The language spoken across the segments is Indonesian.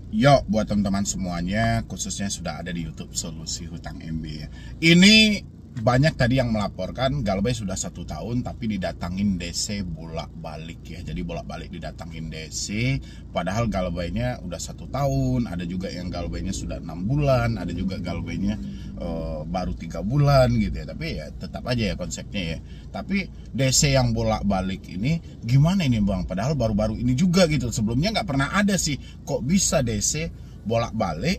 Yo, buat teman-teman semuanya, khususnya sudah ada di YouTube Solusi Hutang MB ya. Ini banyak tadi yang melaporkan Galbay sudah 1 tahun tapi didatangin DC bolak-balik ya. Jadi bolak-balik didatangin DC, padahal Galbaynya udah 1 tahun. Ada juga yang Galbaynya sudah 6 bulan, ada juga Galbaynya baru 3 bulan gitu ya. Tapi ya tetap aja ya konsepnya ya. Tapi DC yang bolak-balik ini gimana ini Bang? Padahal baru-baru ini juga gitu. Sebelumnya nggak pernah ada sih. Kok bisa DC bolak-balik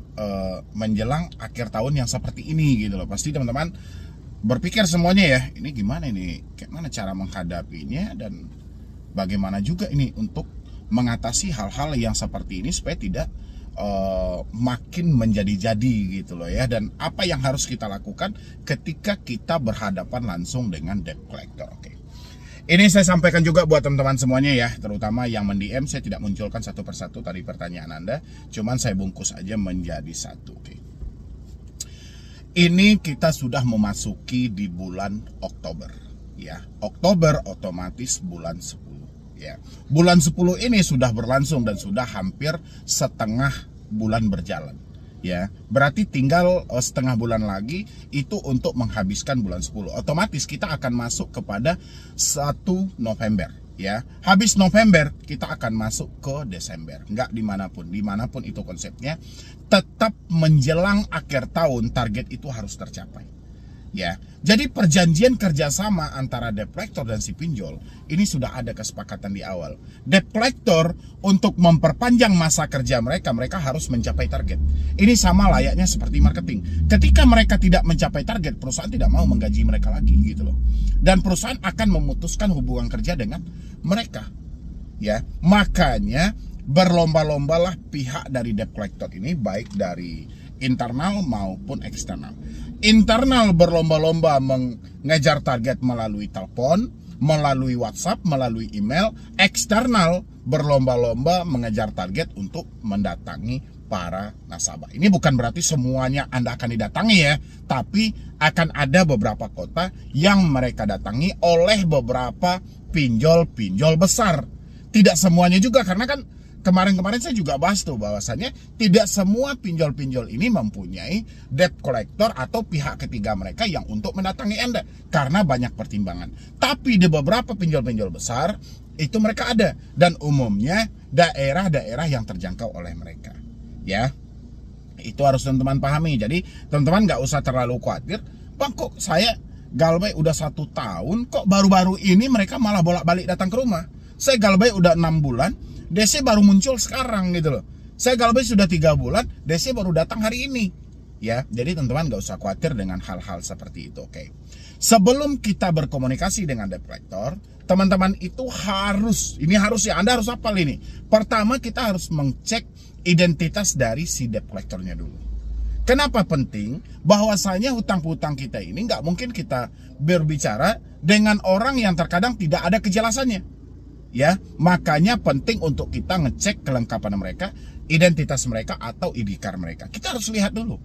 menjelang akhir tahun yang seperti ini gitu loh. Pasti teman-teman berpikir semuanya ya, ini gimana ini, kayak mana cara menghadapinya dan bagaimana juga ini untuk mengatasi hal-hal yang seperti ini supaya tidak makin menjadi-jadi gitu loh ya. Dan apa yang harus kita lakukan ketika kita berhadapan langsung dengan debt collector. Oke. Ini saya sampaikan juga buat teman-teman semuanya ya, terutama yang mend-DM. Saya tidak munculkan satu persatu tadi pertanyaan Anda, cuman saya bungkus aja menjadi satu. Oke. Ini kita sudah memasuki di bulan Oktober ya. Oktober otomatis bulan 10 ya. Bulan 10 ini sudah berlangsung dan sudah hampir setengah bulan berjalan ya. Berarti tinggal setengah bulan lagi itu untuk menghabiskan bulan 10. Otomatis kita akan masuk kepada 1 November ya. Habis November kita akan masuk ke Desember. Nggak dimanapun itu konsepnya. Tetap menjelang akhir tahun target itu harus tercapai ya. Jadi perjanjian kerjasama antara debt collector dan si pinjol ini sudah ada kesepakatan di awal. Debt collector untuk memperpanjang masa kerja mereka harus mencapai target. Ini sama layaknya seperti marketing. Ketika mereka tidak mencapai target, perusahaan tidak mau menggaji mereka lagi gitu loh. Dan perusahaan akan memutuskan hubungan kerja dengan mereka ya. Makanya berlomba-lombalah pihak dari debt collector ini, baik dari internal maupun eksternal. Internal berlomba-lomba mengejar target melalui telepon, melalui WhatsApp, melalui email. Eksternal berlomba-lomba mengejar target untuk mendatangi para nasabah. Ini bukan berarti semuanya Anda akan didatangi ya, tapi akan ada beberapa kota yang mereka datangi oleh beberapa pinjol-pinjol besar. Tidak semuanya juga, karena kan kemarin saya juga bahas tuh bahwasannya tidak semua pinjol-pinjol ini mempunyai debt collector atau pihak ketiga mereka yang untuk mendatangi Anda, karena banyak pertimbangan. Tapi di beberapa pinjol-pinjol besar itu mereka ada, dan umumnya daerah-daerah yang terjangkau oleh mereka ya. Itu harus teman-teman pahami. Jadi teman-teman nggak usah terlalu khawatir, Bang kok saya Galbay udah 1 tahun kok baru-baru ini mereka malah bolak-balik datang ke rumah. Saya Galbay udah 6 bulan, DC baru muncul sekarang gitu loh. Saya Galbay sudah 3 bulan, DC baru datang hari ini ya. Jadi teman-teman gak usah khawatir dengan hal-hal seperti itu. Oke. Sebelum kita berkomunikasi dengan debt collector, teman-teman itu harus ya, Anda harus hafal ini. Pertama kita harus mengcek identitas dari si debt collectornya dulu. Kenapa penting? Bahwasanya hutang-hutang kita ini nggak mungkin kita berbicara dengan orang yang terkadang tidak ada kejelasannya ya. Makanya penting untuk kita ngecek kelengkapan mereka, identitas mereka atau ID card mereka. Kita harus lihat dulu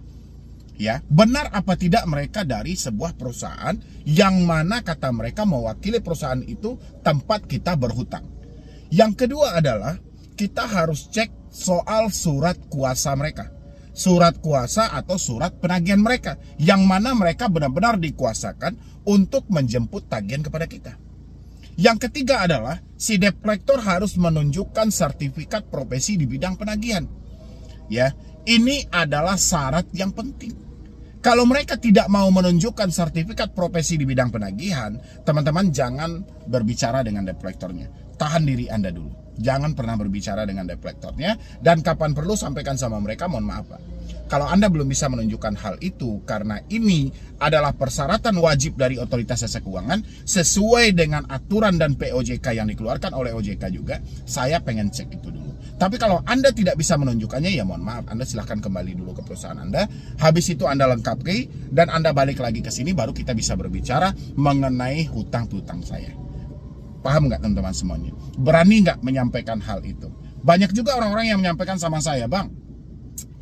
ya, benar apa tidak mereka dari sebuah perusahaan yang mana kata mereka mewakili perusahaan itu tempat kita berhutang. Yang kedua adalah kita harus cek soal surat kuasa mereka, surat kuasa atau surat penagihan mereka, yang mana mereka benar-benar dikuasakan untuk menjemput tagihan kepada kita. Yang ketiga adalah si debt collector harus menunjukkan sertifikat profesi di bidang penagihan ya. Ini adalah syarat yang penting. Kalau mereka tidak mau menunjukkan sertifikat profesi di bidang penagihan, teman-teman jangan berbicara dengan debt collectornya. Tahan diri Anda dulu. Jangan pernah berbicara dengan debt collectornya, dan kapan perlu sampaikan sama mereka, mohon maaf Pak, kalau Anda belum bisa menunjukkan hal itu karena ini adalah persyaratan wajib dari otoritas jasa keuangan sesuai dengan aturan dan POJK yang dikeluarkan oleh OJK juga, saya pengen cek itu dulu. Tapi kalau Anda tidak bisa menunjukkannya, ya mohon maaf, Anda silahkan kembali dulu ke perusahaan Anda. Habis itu Anda lengkapi dan Anda balik lagi ke sini, baru kita bisa berbicara mengenai hutang-hutang saya. Paham nggak teman-teman semuanya? Berani nggak menyampaikan hal itu? Banyak juga orang-orang yang menyampaikan sama saya, Bang,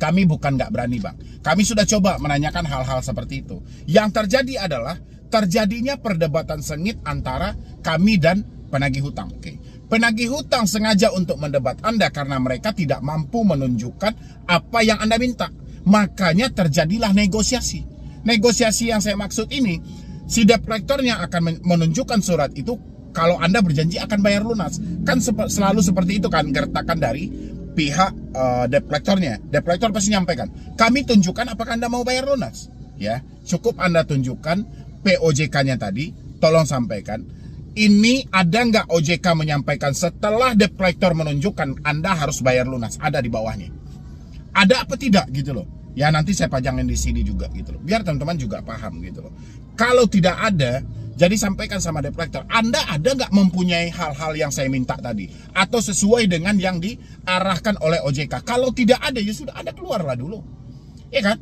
kami bukan nggak berani Bang, kami sudah coba menanyakan hal-hal seperti itu. Yang terjadi adalah terjadinya perdebatan sengit antara kami dan penagih hutang. Oke. Penagih hutang sengaja untuk mendebat Anda karena mereka tidak mampu menunjukkan apa yang Anda minta. Makanya terjadilah negosiasi. Negosiasi yang saya maksud ini, si debt collectornya akan menunjukkan surat itu kalau Anda berjanji akan bayar lunas. Kan selalu seperti itu kan gertakan dari pihak debt collectornya. Debt collector pasti nyampaikan, kami tunjukkan apakah Anda mau bayar lunas. Ya, cukup Anda tunjukkan POJK-nya tadi, tolong sampaikan. Ini ada nggak OJK menyampaikan setelah debt collector menunjukkan Anda harus bayar lunas, ada di bawahnya. Ada apa tidak gitu loh. Ya nanti saya pajangin di sini juga gitu loh. Biar teman-teman juga paham gitu loh. Kalau tidak ada, jadi sampaikan sama debt collector, Anda ada nggak mempunyai hal-hal yang saya minta tadi? Atau sesuai dengan yang diarahkan oleh OJK. Kalau tidak ada, ya sudah Anda keluarlah dulu. Ya kan?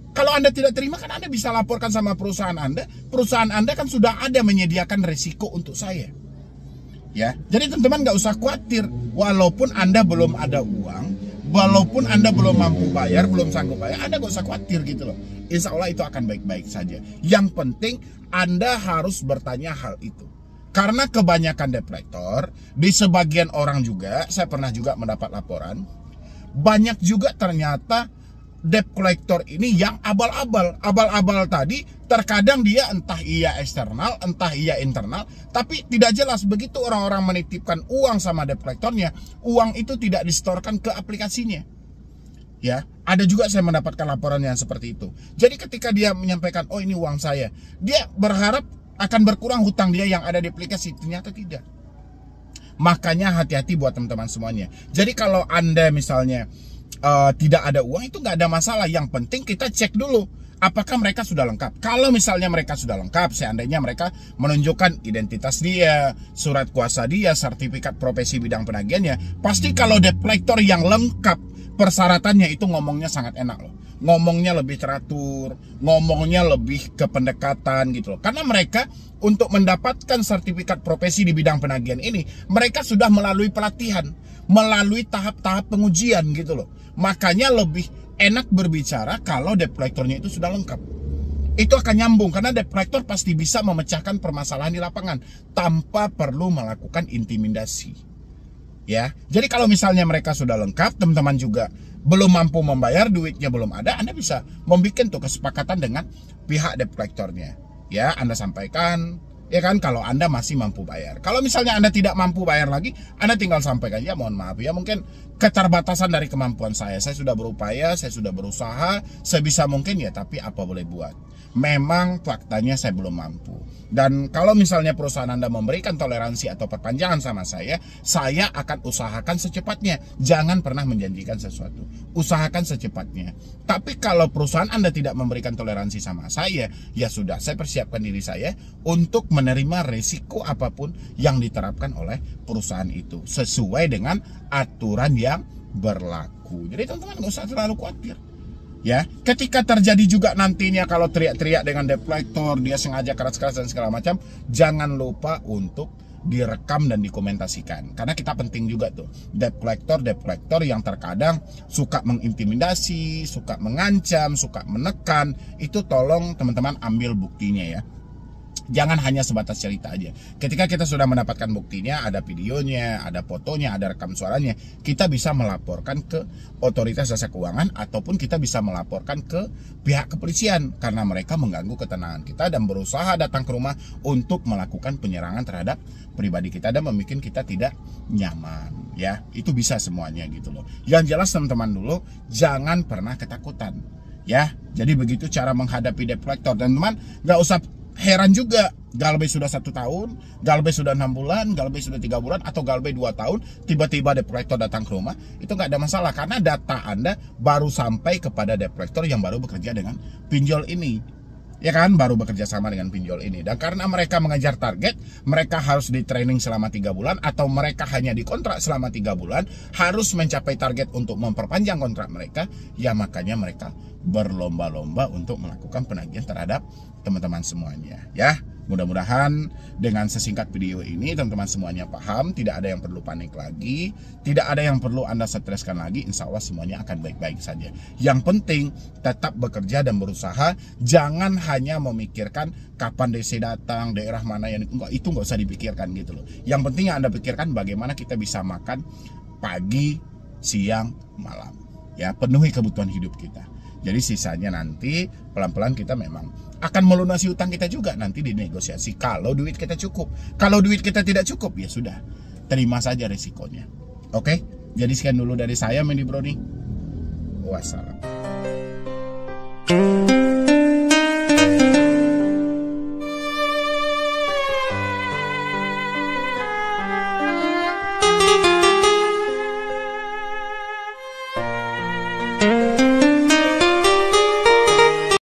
Kalau Anda tidak terima kan Anda bisa laporkan sama perusahaan Anda. Perusahaan Anda kan sudah ada menyediakan resiko untuk saya. Ya, jadi teman-teman nggak usah khawatir. Walaupun Anda belum ada uang, walaupun Anda belum mampu bayar, belum sanggup bayar, Anda nggak usah khawatir gitu loh. Insya Allah itu akan baik-baik saja. Yang penting Anda harus bertanya hal itu. Karena kebanyakan debt collector, di sebagian orang juga, saya pernah juga mendapat laporan, banyak juga ternyata debt collector ini yang abal-abal. Abal-abal tadi terkadang dia entah iya eksternal, entah iya internal, tapi tidak jelas. Begitu orang-orang menitipkan uang sama debt collectornya, uang itu tidak disetorkan ke aplikasinya. Ya, ada juga saya mendapatkan laporan yang seperti itu. Jadi ketika dia menyampaikan, oh ini uang saya, dia berharap akan berkurang hutang dia yang ada di aplikasi, ternyata tidak. Makanya hati-hati buat teman-teman semuanya. Jadi kalau Anda misalnya tidak ada uang, itu nggak ada masalah. Yang penting kita cek dulu apakah mereka sudah lengkap. Kalau misalnya mereka sudah lengkap, seandainya mereka menunjukkan identitas dia, surat kuasa dia, sertifikat profesi bidang penagihannya, pasti kalau debt collector yang lengkap persyaratannya itu ngomongnya sangat enak loh. Ngomongnya lebih teratur, ngomongnya lebih ke pendekatan gitu loh. Karena mereka untuk mendapatkan sertifikat profesi di bidang penagihan ini, mereka sudah melalui pelatihan, melalui tahap-tahap pengujian gitu loh. Makanya lebih enak berbicara kalau debt collectornya itu sudah lengkap. Itu akan nyambung karena debt collector pasti bisa memecahkan permasalahan di lapangan tanpa perlu melakukan intimidasi. Ya, jadi kalau misalnya mereka sudah lengkap, teman-teman juga belum mampu membayar, duitnya belum ada, Anda bisa membuat tuh kesepakatan dengan pihak debt collectornya. Ya, Anda sampaikan, ya kan, kalau Anda masih mampu bayar. Kalau misalnya Anda tidak mampu bayar lagi, Anda tinggal sampaikan, ya mohon maaf ya, mungkin keterbatasan dari kemampuan saya sudah berupaya, saya sudah berusaha sebisa mungkin ya, tapi apa boleh buat. Memang faktanya saya belum mampu. Dan kalau misalnya perusahaan Anda memberikan toleransi atau perpanjangan sama saya akan usahakan secepatnya. Jangan pernah menjanjikan sesuatu. Usahakan secepatnya. Tapi kalau perusahaan Anda tidak memberikan toleransi sama saya, ya sudah, saya persiapkan diri saya untuk menerima resiko apapun yang diterapkan oleh perusahaan itu sesuai dengan aturan yang berlaku. Jadi teman-teman nggak usah terlalu khawatir. Ya, ketika terjadi juga nantinya kalau teriak-teriak dengan debt collector, dia sengaja keras-keras dan segala macam, jangan lupa untuk direkam dan dokumentasikan. Karena kita penting juga tuh, debt collector yang terkadang suka mengintimidasi, suka mengancam, suka menekan, itu tolong teman-teman ambil buktinya ya. Jangan hanya sebatas cerita aja. Ketika kita sudah mendapatkan buktinya, ada videonya, ada fotonya, ada rekam suaranya, kita bisa melaporkan ke otoritas jasa keuangan ataupun kita bisa melaporkan ke pihak kepolisian karena mereka mengganggu ketenangan kita dan berusaha datang ke rumah untuk melakukan penyerangan terhadap pribadi kita dan membuat kita tidak nyaman. Ya, itu bisa semuanya gitu loh. Yang jelas teman-teman dulu, jangan pernah ketakutan. Ya, jadi begitu cara menghadapi debt collector. Dan teman, nggak usah heran juga, galbay sudah 1 tahun, galbay sudah 6 bulan, galbay sudah 3 bulan, atau galbay 2 tahun, tiba-tiba debt collector datang ke rumah, itu nggak ada masalah, karena data Anda baru sampai kepada debt collector yang baru bekerja dengan pinjol ini. Ya kan, baru bekerja sama dengan pinjol ini. Dan karena mereka mengejar target, mereka harus di training selama 3 bulan, atau mereka hanya dikontrak selama 3 bulan, harus mencapai target untuk memperpanjang kontrak mereka, ya makanya mereka berlomba-lomba untuk melakukan penagihan terhadap teman-teman semuanya. Ya, Mudah-mudahan dengan sesingkat video ini teman-teman semuanya paham, tidak ada yang perlu panik lagi, tidak ada yang perlu Anda streskan lagi, insya Allah semuanya akan baik-baik saja. Yang penting tetap bekerja dan berusaha, jangan hanya memikirkan kapan DC datang, daerah mana yang itu nggak usah dipikirkan gitu loh. Yang penting yang Anda pikirkan bagaimana kita bisa makan pagi, siang, malam. Ya, penuhi kebutuhan hidup kita. Jadi sisanya nanti pelan-pelan kita memang akan melunasi utang kita juga nanti dinegosiasi kalau duit kita cukup. Kalau duit kita tidak cukup ya sudah, terima saja resikonya. Oke? Jadi sekian dulu dari saya Mendy Brony. Wassalam.